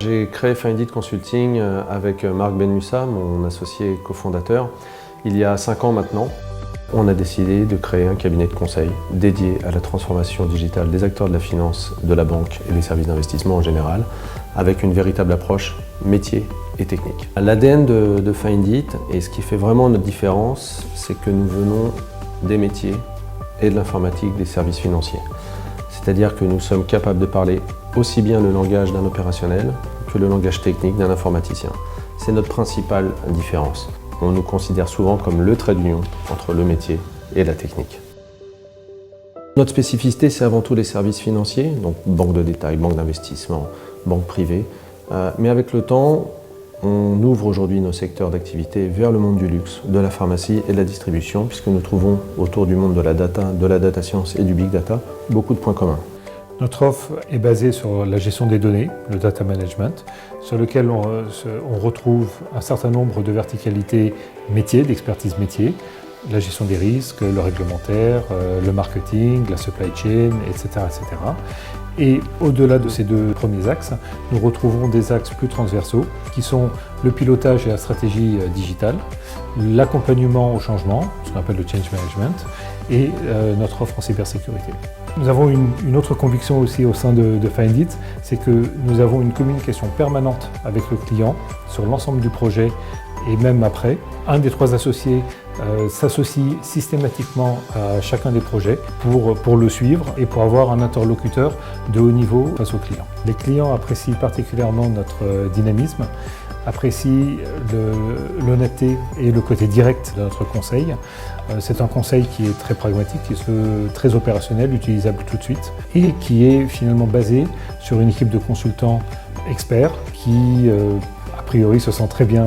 J'ai créé Findit Consulting avec Marc Benmussa, mon associé cofondateur, il y a 5 ans maintenant. On a décidé de créer un cabinet de conseil dédié à la transformation digitale des acteurs de la finance, de la banque et des services d'investissement en général, avec une véritable approche métier et technique. L'ADN de Findit, et ce qui fait vraiment notre différence, c'est que nous venons des métiers et de l'informatique des services financiers. C'est-à-dire que nous sommes capables de parler aussi bien le langage d'un opérationnel que le langage technique d'un informaticien. C'est notre principale différence. On nous considère souvent comme le trait d'union entre le métier et la technique. Notre spécificité, c'est avant tout les services financiers, donc banque de détail, banque d'investissement, banque privée. Mais avec le temps, on ouvre aujourd'hui nos secteurs d'activité vers le monde du luxe, de la pharmacie et de la distribution, puisque nous trouvons autour du monde de la data science et du big data, beaucoup de points communs. Notre offre est basée sur la gestion des données, le data management, sur lequel on retrouve un certain nombre de verticalités métiers, d'expertise métier, la gestion des risques, le réglementaire, le marketing, la supply chain, etc. etc. Et au-delà de ces deux premiers axes, nous retrouvons des axes plus transversaux qui sont le pilotage et la stratégie digitale, l'accompagnement au changement, ce qu'on appelle le change management, et notre offre en cybersécurité. Nous avons une autre conviction aussi au sein de Findit, c'est que nous avons une communication permanente avec le client sur l'ensemble du projet et même après. Un des 3 associés s'associe systématiquement à chacun des projets pour le suivre et pour avoir un interlocuteur de haut niveau face aux clients. Les clients apprécient particulièrement notre dynamisme, apprécient l'honnêteté et le côté direct de notre conseil. C'est un conseil qui est très pragmatique, qui est très opérationnel, utilisable tout de suite et qui est finalement basé sur une équipe de consultants experts qui, a priori, se sent très bien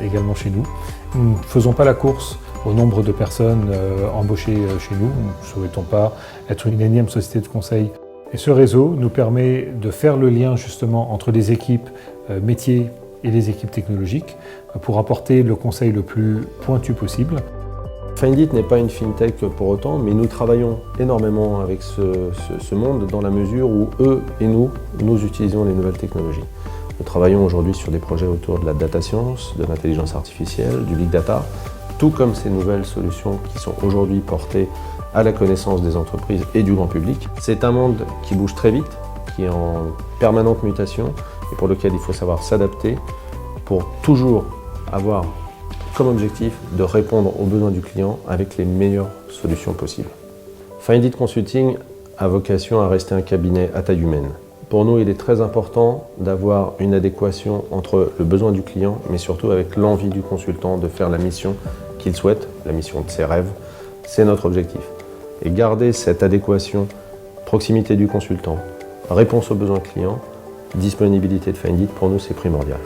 également chez nous. Nous ne faisons pas la course au nombre de personnes embauchées chez nous. Nous ne souhaitons pas être une énième société de conseil. Et ce réseau nous permet de faire le lien justement entre les équipes métiers et les équipes technologiques pour apporter le conseil le plus pointu possible. Findit n'est pas une fintech pour autant, mais nous travaillons énormément avec ce monde dans la mesure où eux et nous utilisons les nouvelles technologies. Nous travaillons aujourd'hui sur des projets autour de la data science, de l'intelligence artificielle, du big data, tout comme ces nouvelles solutions qui sont aujourd'hui portées à la connaissance des entreprises et du grand public. C'est un monde qui bouge très vite, qui est en permanente mutation et pour lequel il faut savoir s'adapter pour toujours avoir comme objectif de répondre aux besoins du client avec les meilleures solutions possibles. Findit Consulting a vocation à rester un cabinet à taille humaine. Pour nous, il est très important d'avoir une adéquation entre le besoin du client, mais surtout avec l'envie du consultant de faire la mission qu'il souhaite, la mission de ses rêves. C'est notre objectif. Et garder cette adéquation, proximité du consultant, réponse aux besoins clients, disponibilité de Findit, pour nous, c'est primordial.